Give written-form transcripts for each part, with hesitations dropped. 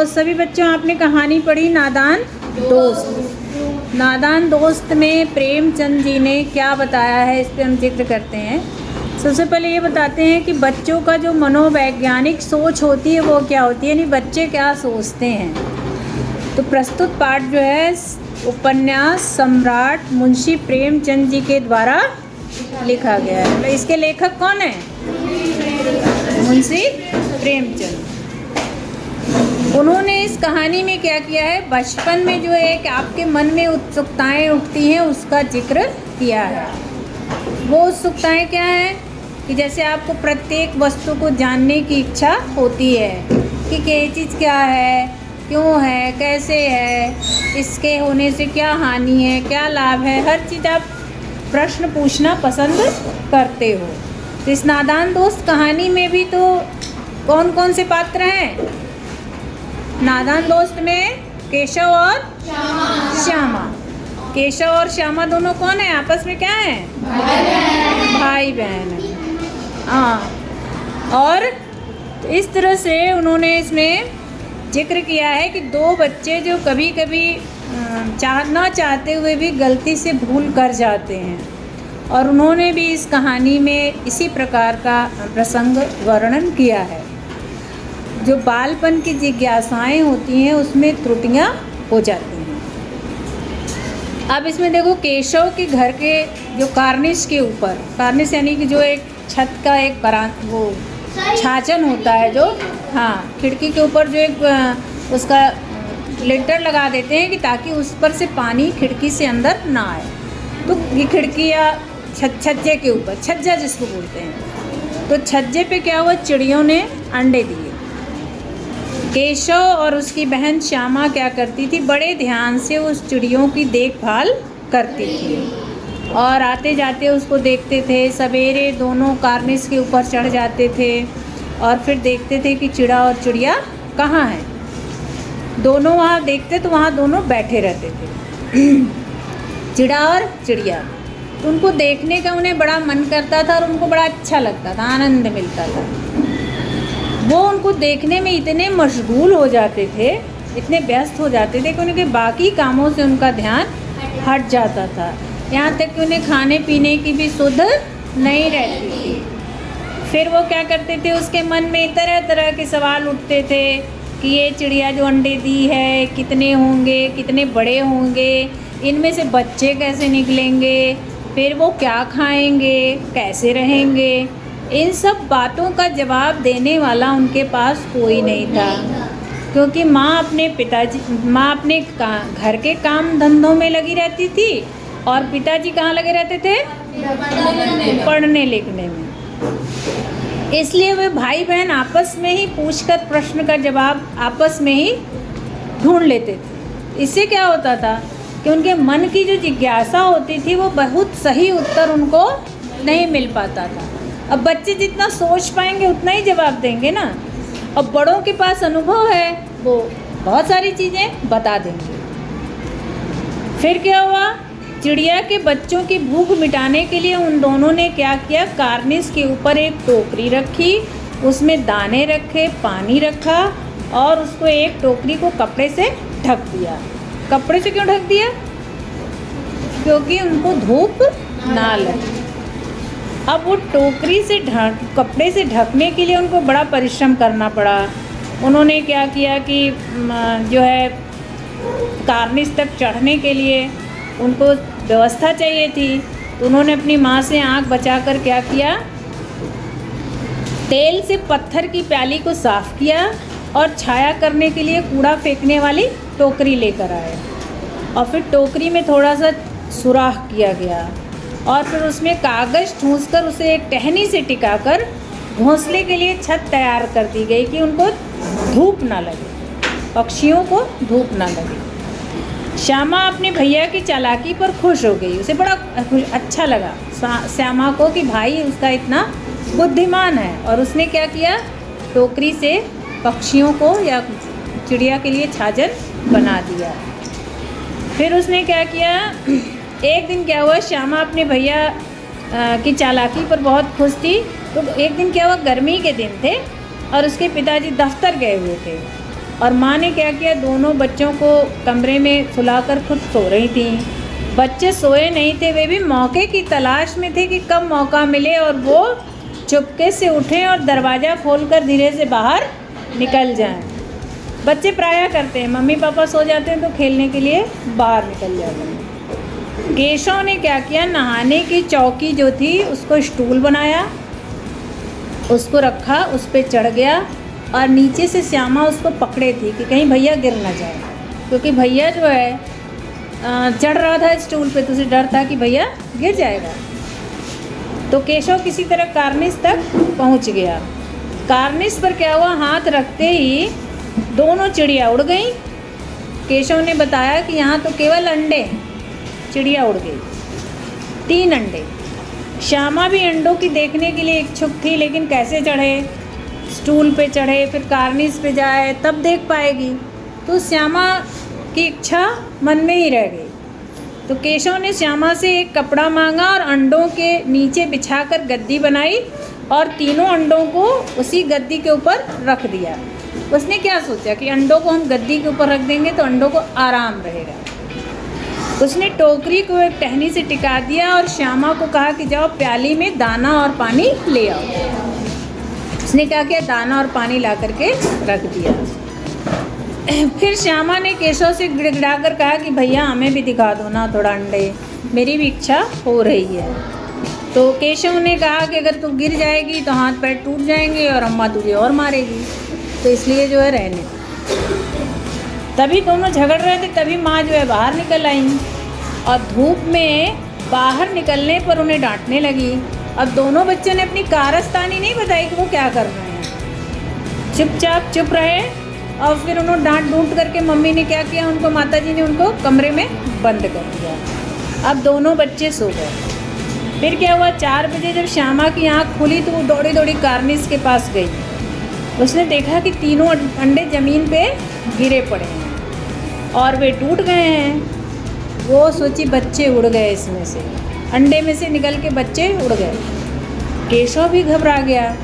तो सभी बच्चों, आपने कहानी पढ़ी नादान दोस्त। नादान दोस्त में प्रेमचंद जी ने क्या बताया है, इस पर हम जिक्र करते हैं। सबसे पहले ये बताते हैं कि बच्चों का जो मनोवैज्ञानिक सोच होती है वो क्या होती है, यानी बच्चे क्या सोचते हैं। तो प्रस्तुत पाठ जो है उपन्यास सम्राट मुंशी प्रेमचंद जी के द्वारा लिखा गया है। तो इसके लेखक कौन है? मुंशी प्रेमचंद। उन्होंने इस कहानी में क्या किया है, बचपन में जो एक आपके मन में उत्सुकताएं उठती हैं उसका जिक्र किया है। वो उत्सुकताएं क्या हैं कि जैसे आपको प्रत्येक वस्तु को जानने की इच्छा होती है कि ये चीज़ क्या है, क्यों है, कैसे है, इसके होने से क्या हानि है, क्या लाभ है, हर चीज़ आप प्रश्न पूछना पसंद करते हो। तो इस नादान दोस्त कहानी में भी तो कौन कौन से पात्र हैं? नादान दोस्त में केशव और श्यामा। केशव और श्यामा दोनों कौन है? आपस में क्या है? भाई बहन है। हाँ, और इस तरह से उन्होंने इसमें जिक्र किया है कि दो बच्चे जो कभी कभी ना चाहते हुए भी गलती से भूल कर जाते हैं, और उन्होंने भी इस कहानी में इसी प्रकार का प्रसंग वर्णन किया है। जो बालपन की जिज्ञासाएं होती हैं उसमें त्रुटियां हो जाती हैं। अब इसमें देखो, केशव के घर के जो कार्निश के ऊपर, कार्निश यानी कि जो एक छत का एक वो छाजन होता है, जो हाँ खिड़की के ऊपर जो एक उसका लिंटर लगा देते हैं कि ताकि उस पर से पानी खिड़की से अंदर ना आए। तो ये खिड़की या छज्जे के ऊपर, छज्जा जिसको बोलते हैं, तो छज्जे पे क्या हुआ, चिड़ियों ने अंडे दिए। केशव और उसकी बहन श्यामा क्या करती थी, बड़े ध्यान से उस चिड़ियों की देखभाल करती थी और आते जाते उसको देखते थे। सवेरे दोनों कार्निस के ऊपर चढ़ जाते थे और फिर देखते थे कि चिड़ा और चिड़िया कहाँ हैं। दोनों वहाँ देखते तो वहाँ दोनों बैठे रहते थे चिड़ा और चिड़िया। तो उनको देखने का उन्हें बड़ा मन करता था और उनको बड़ा अच्छा लगता था, आनंद मिलता था। वो उनको देखने में इतने मशगूल हो जाते थे, इतने व्यस्त हो जाते थे कि उनके बाकी कामों से उनका ध्यान हट जाता था। यहाँ तक कि उन्हें खाने पीने की भी सुध नहीं रहती थी। फिर वो क्या करते थे, उसके मन में तरह तरह के सवाल उठते थे कि ये चिड़िया जो अंडे दी है कितने होंगे, कितने बड़े होंगे, इनमें से बच्चे कैसे निकलेंगे, फिर वो क्या खाएंगे, कैसे रहेंगे। इन सब बातों का जवाब देने वाला उनके पास कोई नहीं था, क्योंकि माँ अपने घर के काम धंधों में लगी रहती थी और पिताजी कहाँ लगे रहते थे? पढ़ने लिखने में। इसलिए वे भाई बहन आपस में ही पूछकर प्रश्न का जवाब आपस में ही ढूंढ लेते थे। इससे क्या होता था कि उनके मन की जो जिज्ञासा होती थी वो बहुत सही उत्तर उनको नहीं मिल पाता था। अब बच्चे जितना सोच पाएंगे उतना ही जवाब देंगे ना। अब बड़ों के पास अनुभव है, वो बहुत सारी चीज़ें बता देंगे। फिर क्या हुआ, चिड़िया के बच्चों की भूख मिटाने के लिए उन दोनों ने क्या किया, कार्निस के ऊपर एक टोकरी रखी, उसमें दाने रखे, पानी रखा और उसको एक टोकरी को कपड़े से ढक दिया। कपड़े से क्यों ढक दिया? क्योंकि उनको धूप ना लगे। अब वो टोकरी से कपड़े से ढकने के लिए उनको बड़ा परिश्रम करना पड़ा। उन्होंने क्या किया कि जो है कार्निस तक चढ़ने के लिए उनको व्यवस्था चाहिए थी, तो उन्होंने अपनी माँ से आँख बचाकर क्या किया, तेल से पत्थर की प्याली को साफ़ किया और छाया करने के लिए कूड़ा फेंकने वाली टोकरी लेकर आए और फिर टोकरी में थोड़ा सा सुराख किया गया और फिर उसमें कागज़ ठूंसकर उसे एक टहनी से टिकाकर घोंसले के लिए छत तैयार कर दी गई कि उनको धूप ना लगे, पक्षियों को धूप ना लगे। श्यामा अपने भैया की चालाकी पर खुश हो गई। उसे बड़ा अच्छा लगा श्यामा को कि भाई उसका इतना बुद्धिमान है, और उसने क्या किया, टोकरी से पक्षियों को या चिड़िया के लिए छाजन बना दिया। फिर उसने क्या किया, एक दिन क्या हुआ, श्यामा अपने भैया की चालाकी पर बहुत खुश थी। तो एक दिन क्या हुआ, गर्मी के दिन थे और उसके पिताजी दफ्तर गए हुए थे। और माँ ने क्या किया, दोनों बच्चों को कमरे में सुलाकर खुद सो रही थी। बच्चे सोए नहीं थे, वे भी मौके की तलाश में थे कि कब मौका मिले और वो चुपके से उठें और दरवाज़ा खोलकर धीरे से बाहर निकल जाएं। बच्चे प्रायः करते हैं, मम्मी पापा सो जाते हैं तो खेलने के लिए बाहर निकल जाते हैं। केशव ने क्या किया, नहाने की चौकी जो थी उसको स्टूल बनाया, उसको रखा, उस पर चढ़ गया और नीचे से श्यामा उसको पकड़े थी कि कहीं भैया गिर ना जाए, क्योंकि भैया जो है चढ़ रहा था स्टूल पे तो उसे डर था कि भैया गिर जाएगा। तो केशव किसी तरह कार्निस तक पहुंच गया। कार्निस पर क्या हुआ, हाथ रखते ही दोनों चिड़िया उड़ गईं। केशव ने बताया कि यहाँ तो केवल अंडे, चिड़िया उड़ गई, 3 अंडे। श्यामा भी अंडों की देखने के लिए इच्छुक थी, लेकिन कैसे चढ़े, स्टूल पे चढ़े फिर कार्निस पे जाए तब देख पाएगी। तो श्यामा की इच्छा मन में ही रह गई। तो केशव ने श्यामा से एक कपड़ा मांगा और अंडों के नीचे बिछाकर गद्दी बनाई और तीनों अंडों को उसी गद्दी के ऊपर रख दिया। उसने क्या सोचा कि अंडों को हम गद्दी के ऊपर रख देंगे तो अंडों को आराम रहेगा। उसने टोकरी को एक टहनी से टिका दिया और श्यामा को कहा कि जाओ प्याली में दाना और पानी ले आओ। उसने क्या किया, दाना और पानी ला करके रख दिया। फिर श्यामा ने केशव से गिड़गिड़ा कर कहा कि भैया हमें भी दिखा दो ना थोड़ा अंडे, मेरी भी इच्छा हो रही है। तो केशव ने कहा कि अगर तू गिर जाएगी तो हाथ पैर टूट जाएंगे और अम्मा तुझे और मारेगी, तो इसलिए जो है रहने। तभी दोनों झगड़ रहे थे, तभी माँ जो है बाहर निकल आई और धूप में बाहर निकलने पर उन्हें डांटने लगी। अब दोनों बच्चों ने अपनी कारस्तानी नहीं बताई कि वो क्या कर रहे हैं, चुपचाप चुप रहे। और फिर उन्होंने डांट डूंट करके मम्मी ने क्या किया, उनको माताजी ने उनको कमरे में बंद कर दिया। अब दोनों बच्चे सो गए। फिर क्या हुआ, 4 बजे जब श्यामा की आँख खुली तो वो दौड़ी दौड़ी कार्निस के पास गई। उसने देखा कि तीनों अंडे ज़मीन पे गिरे पड़े हैं और वे टूट गए हैं। वो सोची बच्चे उड़ गए, इसमें से अंडे में से निकल के बच्चे उड़ गए। केशव भी घबरा गया।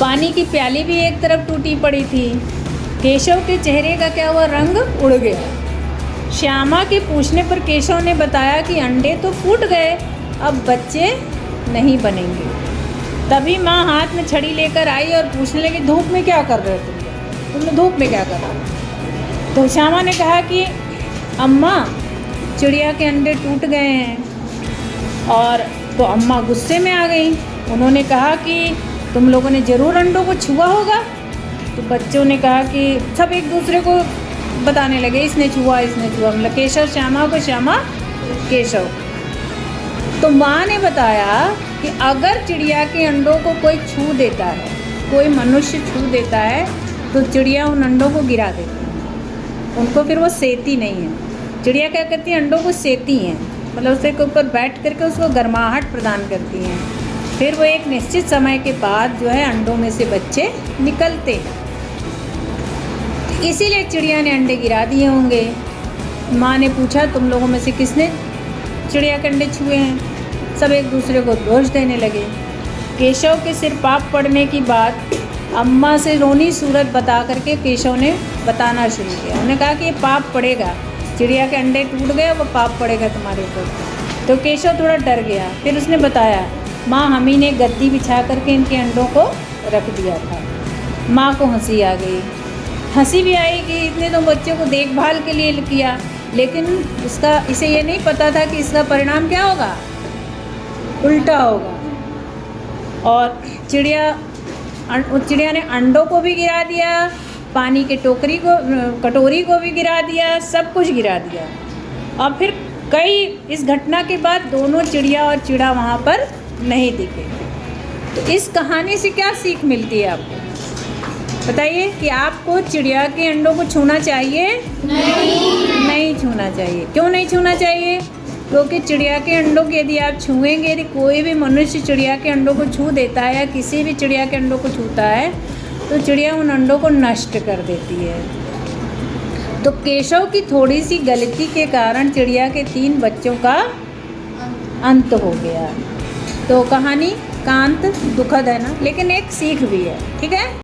पानी की प्याली भी एक तरफ टूटी पड़ी थी। केशव के चेहरे का क्या हुआ, रंग उड़ गया। श्यामा के पूछने पर केशव ने बताया कि अंडे तो फूट गए, अब बच्चे नहीं बनेंगे। तभी माँ हाथ में छड़ी लेकर आई और पूछने लगी, धूप में क्या कर रहे हो तुमने धूप में क्या कर रहे हो? तो श्यामा ने कहा कि अम्मा चिड़िया के अंडे टूट गए हैं। और तो अम्मा गुस्से में आ गई। उन्होंने कहा कि तुम लोगों ने ज़रूर अंडों को छुआ होगा। तो बच्चों ने कहा कि सब एक दूसरे को बताने लगे, इसने छुआ इसने छुआ, मतलब केशव श्यामा को, श्यामा केशव। तो माँ ने बताया कि अगर चिड़िया के अंडों को कोई छू देता है, कोई मनुष्य छू देता है, तो चिड़िया उन अंडों को गिरा देती है, उनको फिर वो सेती नहीं है। चिड़िया क्या करती है, अंडों को सेती हैं, मतलब उसके ऊपर बैठ करके उसको गर्माहट प्रदान करती हैं। फिर वो एक निश्चित समय के बाद जो है अंडों में से बच्चे निकलते हैं। इसीलिए चिड़िया ने अंडे गिरा दिए होंगे। माँ ने पूछा, तुम लोगों में से किसने चिड़िया के अंडे छुए हैं? सब एक दूसरे को दोष देने लगे। केशव के सिर पाप पड़ने की बात अम्मा से रोनी सूरत बता करके केशव ने बताना शुरू किया। उन्होंने कहा कि ये पाप पड़ेगा, चिड़िया के अंडे टूट गए, वो पाप पड़ेगा तुम्हारे ऊपर। तो केशव थोड़ा डर गया। फिर उसने बताया, माँ हमी ने गद्दी बिछा करके इनके अंडों को रख दिया था। माँ को हंसी आ गई। हंसी भी आई कि इसने तो बच्चों को देखभाल के लिए किया, लेकिन इसे ये नहीं पता था कि इसका परिणाम क्या होगा, उल्टा होगा। और चिड़िया ने अंडों को भी गिरा दिया, पानी के कटोरी को भी गिरा दिया, सब कुछ गिरा दिया। और फिर इस घटना के बाद दोनों चिड़िया और चिड़ा वहाँ पर नहीं दिखे। तो इस कहानी से क्या सीख मिलती है आपको, बताइए? कि आपको चिड़िया के अंडों को छूना चाहिए? नहीं छूना चाहिए। क्यों नहीं छूना चाहिए? क्योंकि चिड़िया के अंडों को यदि आप छुएंगे, यदि कोई भी मनुष्य चिड़िया के अंडों को छू देता है या किसी भी चिड़िया के अंडों को छूता है, तो चिड़िया उन अंडों को नष्ट कर देती है। तो केशव की थोड़ी सी गलती के कारण चिड़िया के 3 बच्चों का अंत हो गया। तो कहानी का अंत दुखद है ना, लेकिन एक सीख भी है, ठीक है।